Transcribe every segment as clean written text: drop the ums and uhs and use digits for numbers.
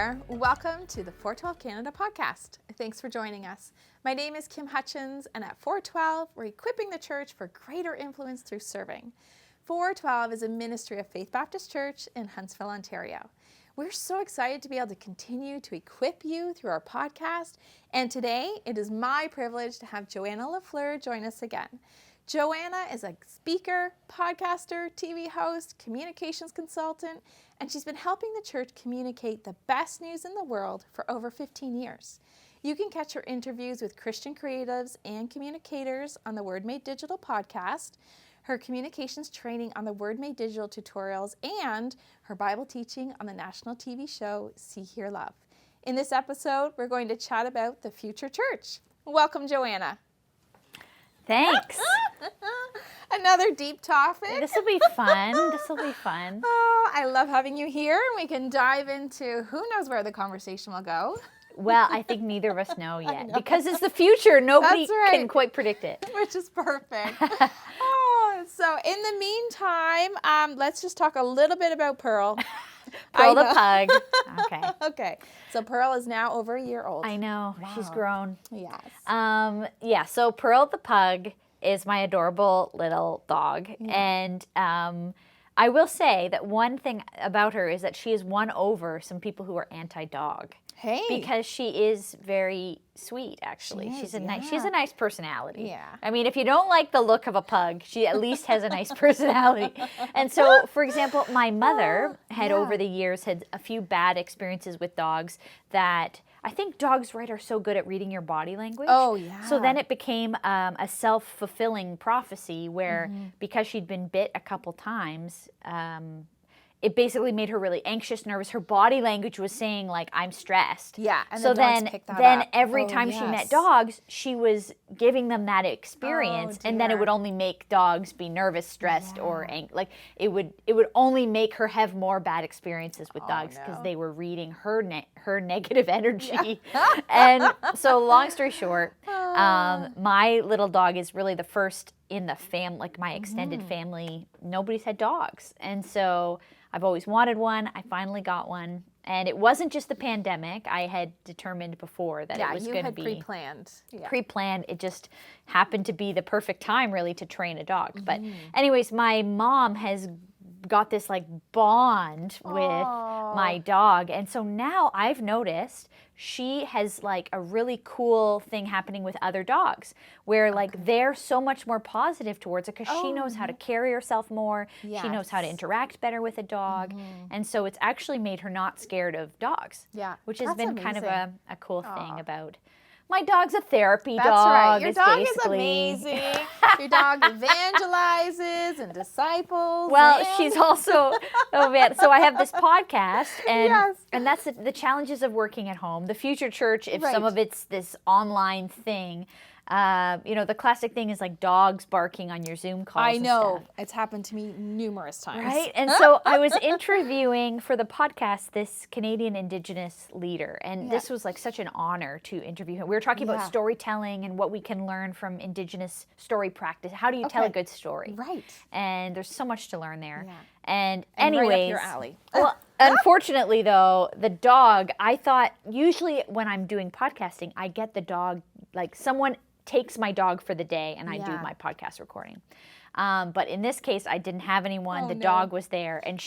there. Welcome to the 412 Canada podcast. Thanks for joining us. My name is Kim Hutchins, and at 412, we're equipping the church for greater influence through serving. 412 is a ministry of Faith Baptist Church in Huntsville, Ontario. We're so excited to be able to continue to equip you through our podcast, and today it is my privilege to have Joanna la Fleur join us again. Joanna is a speaker, podcaster, TV host, communications consultant, and she's been helping the church communicate the best news in the world for over 15 years. You can catch her interviews with Christian creatives and communicators on the Word Made Digital podcast, her communications training on the Word Made Digital tutorials, and her Bible teaching on the national TV show See, Hear, Love. In this episode, we're going to chat about the future church. Welcome, Joanna. Thanks. Another deep topic. This will be fun. Oh, I love having you here, and we can dive into who knows where the conversation will go. Well, I think neither of us know yet because it's the future. Nobody can quite predict it. Which is perfect. So in the meantime, let's just talk a little bit about Pearl. Pearl the pug. Okay. Okay. So Pearl is now over a year old. I know. Wow. She's grown. Yes. So Pearl the pug is my adorable little dog. Yeah. And I will say that one thing about her is that she has won over some people who are anti-dog. Hey. Because she is very sweet, actually. She has a nice personality. Yeah. I mean, if you don't like the look of a pug, she at least has a nice personality. And so, for example, my mother had over the years had a few bad experiences with dogs that I think dogs, right, are so good at reading your body language. Oh, yeah. So then it became a self-fulfilling prophecy where because she'd been bit a couple times, it basically made her really anxious, nervous. Her body language was saying, like, I'm stressed. Yeah, and so the dogs picked that then up. Every time she met dogs, she was giving them that experience, and then it would only make dogs be nervous, stressed, or like it would only make her have more bad experiences with dogs because they were reading her negative energy. And so, long story short, my little dog is really the first in the family, like my extended family. Nobody's had dogs, and so I've always wanted one. I finally got one. And it wasn't just the pandemic. I had determined before that it was going to be pre-planned. Yeah. Pre-planned. It just happened to be the perfect time, really, to train a dog. But anyways, my mom has got this like bond with my dog. And so now I've noticed she has like a really cool thing happening with other dogs where like they're so much more positive towards it because she knows how to carry herself more. Yes. She knows how to interact better with a dog. And so it's actually made her not scared of dogs. Yeah. Which has been kind of a cool thing about. My dog's a therapy dog. That's right. Your it's dog basically... is amazing. Your dog evangelizes and disciples. Well, she's also, so I have this podcast, and that's the challenges of working at home. The future church, if some of it's this online thing, the classic thing is like dogs barking on your Zoom calls. I know. And stuff. It's happened to me numerous times. Right? And so I was interviewing for the podcast this Canadian Indigenous leader, and this was like such an honor to interview him. We were talking about storytelling and what we can learn from Indigenous story practice. How do you tell a good story? Right. And there's so much to learn there. Yeah. And anyways, right up your alley. Well, unfortunately, though, the dog, I thought usually when I'm doing podcasting, I get the dog, like someone takes my dog for the day and I do my podcast recording. But in this case, I didn't have anyone. The dog was there, and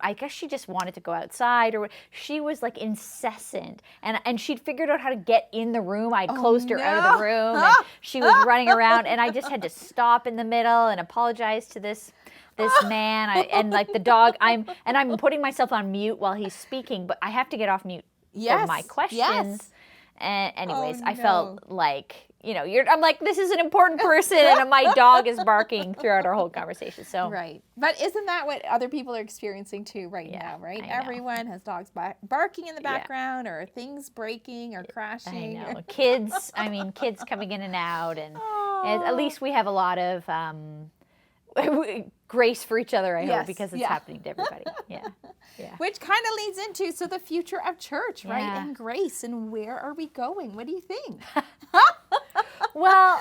I guess she just wanted to go outside, or she was like incessant, and she'd figured out how to get in the room. I'd closed her out of the room, and she was running around, and I just had to stop in the middle and apologize to this man, and like the dog, I'm putting myself on mute while he's speaking, but I have to get off mute for my questions. Yes. And anyways, I felt like, I'm like, this is an important person, and my dog is barking throughout our whole conversation. So right, but isn't that what other people are experiencing too right now? Right, everyone has dogs barking in the background, or things breaking or crashing. I know. Kids coming in and out, and at least we have a lot of grace for each other, I hope, because it's happening to everybody. Yeah. Which kind of leads into the future of church, right? And grace, and where are we going? What do you think? Well,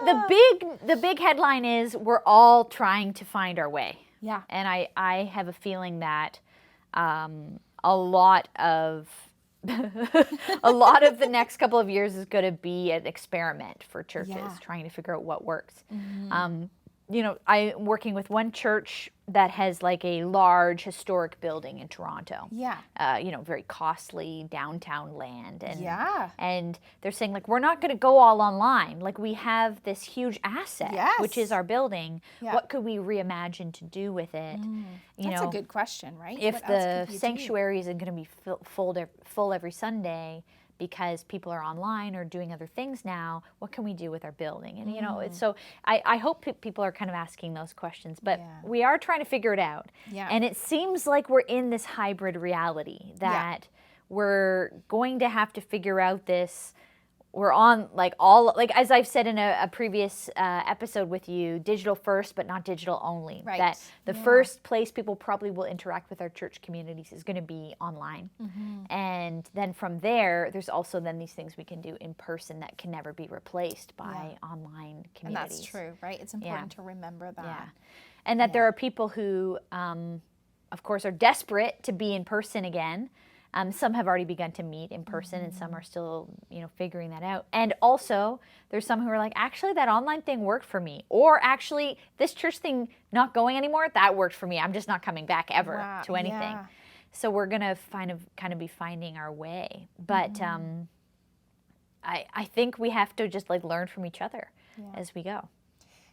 the big headline is we're all trying to find our way. Yeah. And I have a feeling that a lot of a lot of the next couple of years is going to be an experiment for churches, Yeah. trying to figure out what works. I'm working with one church that has like a large historic building in Toronto. Yeah. Very costly downtown land. And, Yeah. and they're saying, like, we're not going to go all online. Like, we have this huge asset, Yes. which is our building. Yeah. What could we reimagine to do with it? That's a good question, right? If What else the could you do? sanctuary isn't going to be full every Sunday because people are online or doing other things now, what can we do with our building? And, it's so I hope people are kind of asking those questions, but Yeah. we are trying to figure it out. Yeah. And it seems like we're in this hybrid reality that we're going to have to figure out this. We're on as I've said in a previous episode with you, digital first, but not digital only. Right. That the first place people probably will interact with our church communities is going to be online. And then from there, there's also then these things we can do in person that can never be replaced by online communities. And that's true, right? It's important to remember that. Yeah. And that there are people who, of course, are desperate to be in person again. Some have already begun to meet in person, and some are still, figuring that out. And also, there's some who are like, actually, that online thing worked for me. Or actually, this church thing not going anymore, that worked for me. I'm just not coming back ever to anything. Yeah. So we're going to kind of be finding our way. But I think we have to just learn from each other as we go.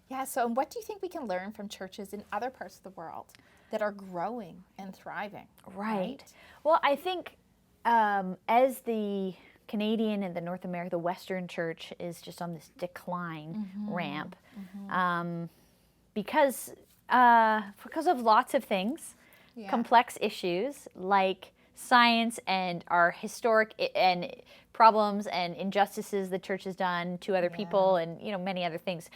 Yeah, so what do you think we can learn from churches in other parts of the world that are growing and thriving? Right. Well, I think as the Canadian and the North America, the Western church is just on this decline ramp because of lots of things, complex issues like science and our historic and problems and injustices the church has done to other people and many other things,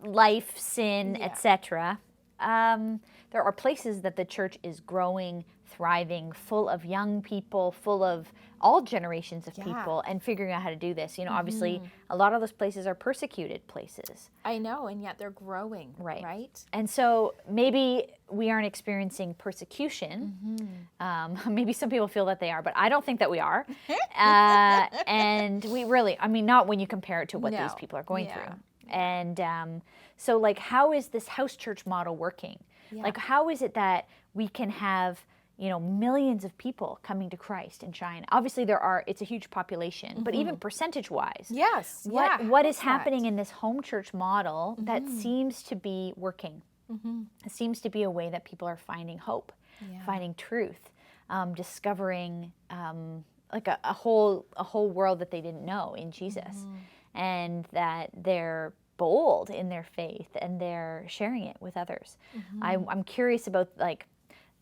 life, sin, etc. There are places that the church is growing, thriving, full of young people, full of all generations of people, and figuring out how to do this. Obviously, a lot of those places are persecuted places. I know, and yet they're growing, right? And so maybe we aren't experiencing persecution. Maybe some people feel that they are, but I don't think that we are. And we really, not when you compare it to what these people are going through. And so, how is this house church model working? How is it that we can have, millions of people coming to Christ in China? Obviously, it's a huge population, but even percentage-wise, what is happening in this home church model that seems to be working? It seems to be a way that people are finding hope, finding truth, discovering a whole world that they didn't know in Jesus, and that they're bold in their faith and they're sharing it with others. I'm curious about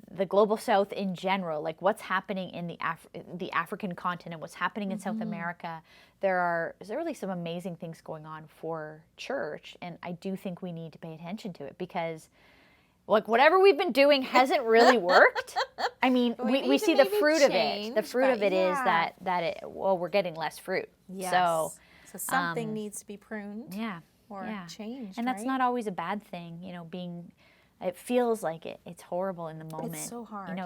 the global South in general, what's happening in the African continent, what's happening in South America. There's really some amazing things going on for church, and I do think we need to pay attention to it because whatever we've been doing hasn't really worked. We see the fruit of it. The fruit of it is that we're getting less fruit. Yes. So something needs to be pruned. Or changed, and that's not always a bad thing. It feels like it's horrible in the moment. It's so hard.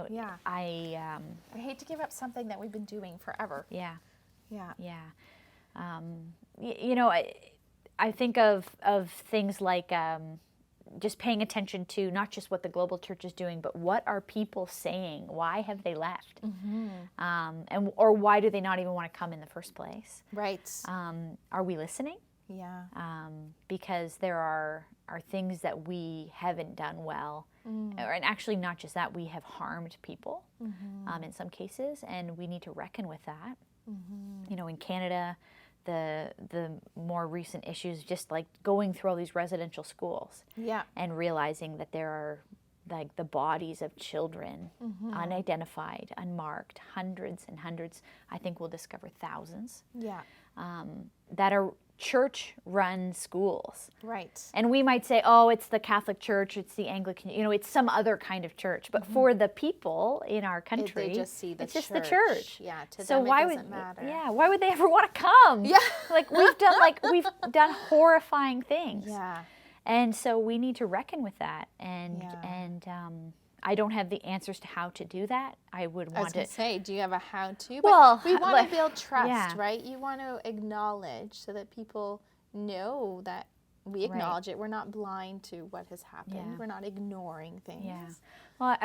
I hate to give up something that we've been doing forever. I think of things like just paying attention to not just what the global church is doing, but what are people saying? Why have they left? Or why do they not even want to come in the first place? Right. Are we listening? Because there are things that we haven't done well, and actually not just that, we have harmed people in some cases, and we need to reckon with that. In Canada, the more recent issues, just going through all these residential schools, and realizing that there are the bodies of children, unidentified, unmarked, hundreds and hundreds. I think we'll discover thousands. That are church-run schools. Right. And we might say, oh, it's the Catholic Church, it's the Anglican, it's some other kind of church. But for the people in our country, they just see it's just the church. Yeah, to so them why it doesn't would, matter. Yeah, why would they ever want to come? Yeah. We've done horrifying things. Yeah. And so we need to reckon with that. And I don't have the answers to how to do that. I would I was want going to to say, do you have a how-to? But Well, we want like, to build trust, yeah. right? You want to acknowledge so that people know that we acknowledge it. We're not blind to what has happened. Yeah. We're not ignoring things. Yeah. Well,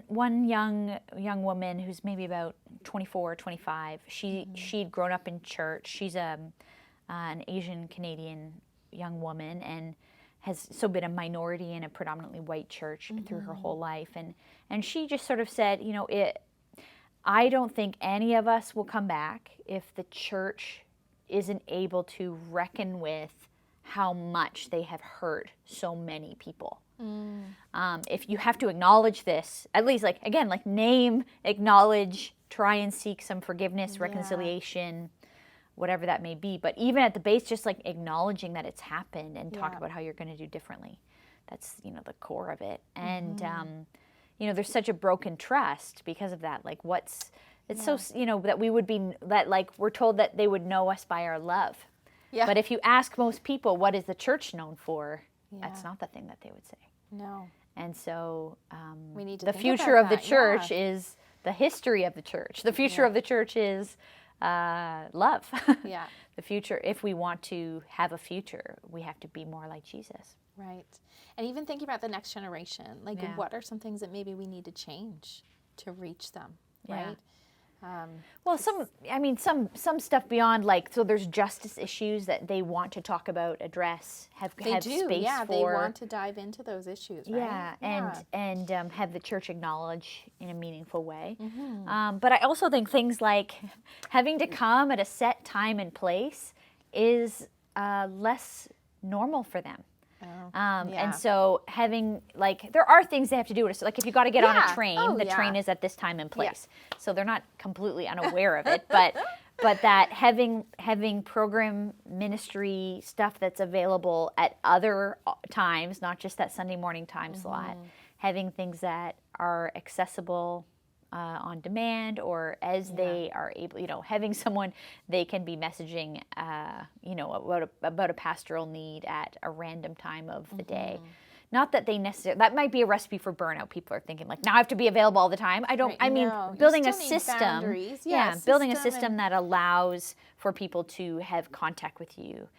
one young woman who's maybe about 24 or 25, she'd grown up in church. She's an Asian Canadian young woman and has so been a minority in a predominantly white church through her whole life. And she just sort of said, you know, I don't think any of us will come back if the church isn't able to reckon with how much they have hurt so many people. If you have to acknowledge this, at least like, again, like name, acknowledge, try and seek some forgiveness, reconciliation, whatever that may be. But even at the base, just like acknowledging that it's happened and talk about how you're going to do differently. That's, you know, the core of it. And, you know, there's such a broken trust because of that. Like it's so, you know, that we would be, that like we're told that they would know us by our love. Yeah. But if you ask most people, what is the church known for? That's not the thing that they would say. No. And so we need to the think future about of the that. church is the history of the church. The future of the church is love. Yeah. The future, if we want to have a future, we have to be more like Jesus. Right. And even thinking about the next generation, like what are some things that maybe we need to change to reach them, right? Well, some stuff beyond, like, so there's justice issues that they want to talk about, address, have space for. They want to dive into those issues, right? And have the church acknowledge in a meaningful way. But I also think things like having to come at a set time and place is less normal for them. And so having, like, there are things they have to do. So, like, if you got to get on a train, the train is at this time and place. So they're not completely unaware of it. But that having program ministry stuff that's available at other times, not just that Sunday morning time slot, having things that are accessible on demand, or as they are able, you know, having someone they can be messaging, you know, about a pastoral need at a random time of the day. Not that they necessarily, that might be a recipe for burnout. People are thinking like, now I have to be available all the time. Building a system, building a system that allows for people to have contact with you.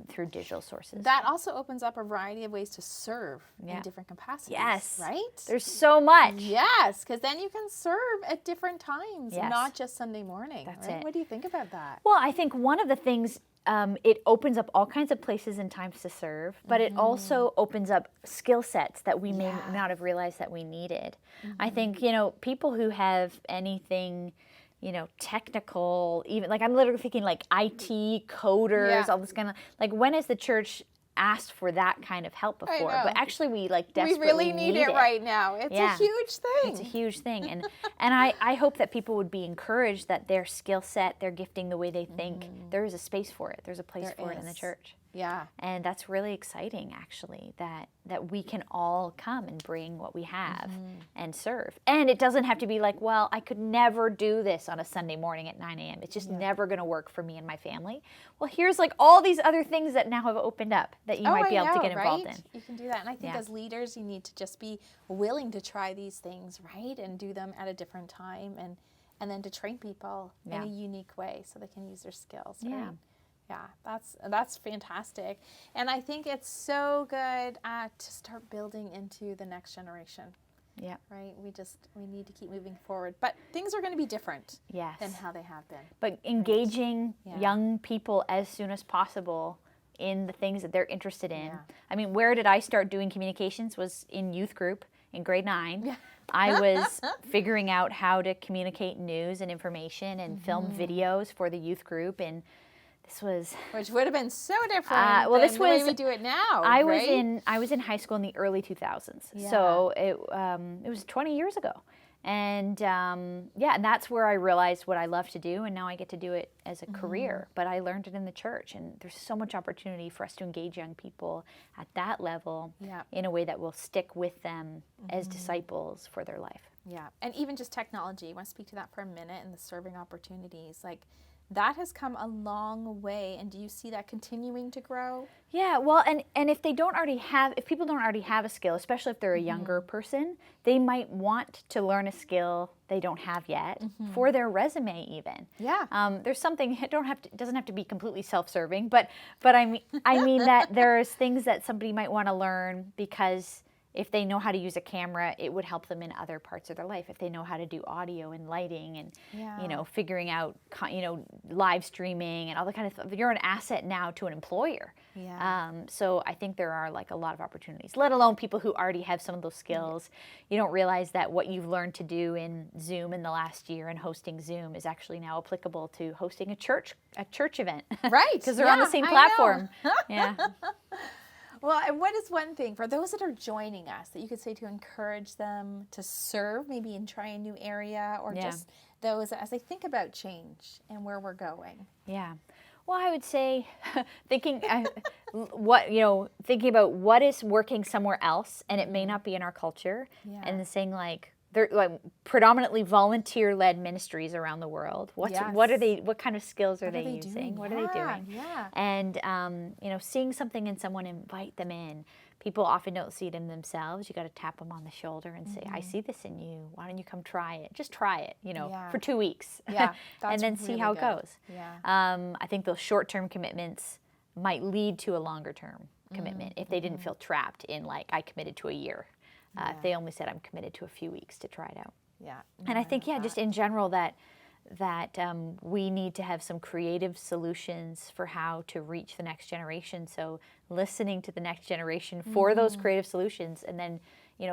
Through digital sources. That also opens up a variety of ways to serve in different capacities. Yes. Right? There's so much. Yes, because then you can serve at different times, not just Sunday morning. That's right? it. What do you think about that? Well, I think one of the things, it opens up all kinds of places and times to serve, but it also opens up skill sets that we may not have realized that we needed. I think, you know, people who have anything, you know, technical, even like I'm literally thinking like IT coders, all this kind of, like, when has the church asked for that kind of help before? But actually we like desperately really need it right now. It's a huge thing. It's a huge thing. And I hope that people would be encouraged that their skill set, their gifting, the way they think, there is a space for it. There's a place for it in the church. Yeah. And that's really exciting, actually, that we can all come and bring what we have and serve. And it doesn't have to be like, well, I could never do this on a Sunday morning at 9 a.m. It's just never going to work for me and my family. Well, here's like all these other things that now have opened up that you might be able to get involved in. You can do that. And I think as leaders, you need to just be willing to try these things, right? And do them at a different time, and then to train people in a unique way so they can use their skills, right? Yeah, that's fantastic. And I think it's so good to start building into the next generation. Yeah. Right? We need to keep moving forward. But things are going to be different than how they have been. But engaging young people as soon as possible in the things that they're interested in. I mean, where did I start doing communications was in youth group in grade 9. I was figuring out how to communicate news and information and film videos for the youth group, and this was, which would have been so different than the way we do it now. I was in high school in the early 2000s, so it was 20 years ago, and and that's where I realized what I love to do, and now I get to do it as a career. But I learned it in the church, and there's so much opportunity for us to engage young people at that level in a way that will stick with them as disciples for their life. Yeah, and even just technology. I want to speak to that for a minute and the serving opportunities, like. that has come a long way. And do you see that continuing to grow? Yeah, well, and if people don't already have a skill, especially if they're a younger person, they might want to learn a skill they don't have yet for their resume even. Yeah. There's something, it doesn't have to be completely self-serving, but I mean that there's things that somebody might want to learn because if they know how to use a camera, it would help them in other parts of their life. If they know how to do audio and lighting and, figuring out, live streaming and all that kind of stuff, you're an asset now to an employer. Yeah. So I think there are like a lot of opportunities, let alone people who already have some of those skills. You don't realize that what you've learned to do in Zoom in the last year and hosting Zoom is actually now applicable to hosting a church event. Right. Because they're on the same platform. Yeah. Well, and what is one thing for those that are joining us that you could say to encourage them to serve, maybe and try a new area, or just those as they think about change and where we're going? Yeah. Well, I would say thinking about what is working somewhere else, and it may not be in our culture, and then saying like, they're like predominantly volunteer-led ministries around the world. What kind of skills are they using? What are they doing? Yeah. And seeing something in someone, invite them in. People often don't see it in themselves. You got to tap them on the shoulder and say, "I see this in you. Why don't you come try it? Just try it, for 2 weeks, Yeah, and then see how it goes." Yeah. I think those short-term commitments might lead to a longer-term commitment if they didn't feel trapped in like, I committed to a year. If they only said, I'm committed to a few weeks to try it out. Yeah. And I think, just in general that we need to have some creative solutions for how to reach the next generation. So listening to the next generation for those creative solutions, and then,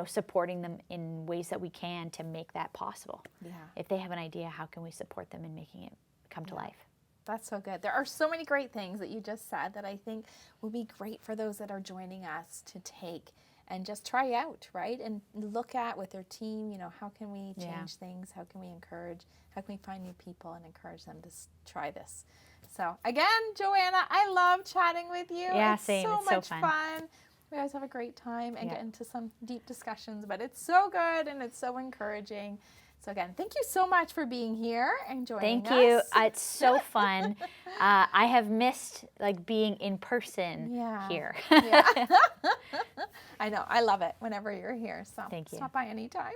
supporting them in ways that we can to make that possible. Yeah. If they have an idea, how can we support them in making it come to life? That's so good. There are so many great things that you just said that I think will be great for those that are joining us to take and just try out, right? And look at with their team, how can we change things? How can we encourage? How can we find new people and encourage them to try this? So again, Joanna, I love chatting with you. Yeah, it's same. So it's much so fun. We always have a great time and get into some deep discussions, but it's so good and it's so encouraging. So again, thank you so much for being here and joining us. Thank you. It's so fun. I have missed being in person here. Yeah. I know. I love it whenever you're here. So thank you. Stop by anytime.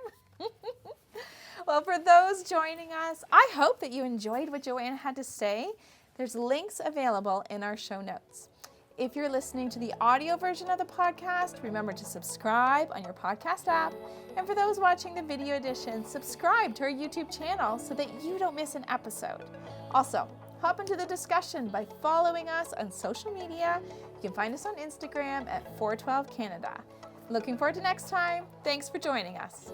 Well, for those joining us, I hope that you enjoyed what Joanna had to say. There's links available in our show notes. If you're listening to the audio version of the podcast, remember to subscribe on your podcast app. And for those watching the video edition, subscribe to our YouTube channel so that you don't miss an episode. Also, hop into the discussion by following us on social media. You can find us on Instagram at 412 Canada. Looking forward to next time. Thanks for joining us.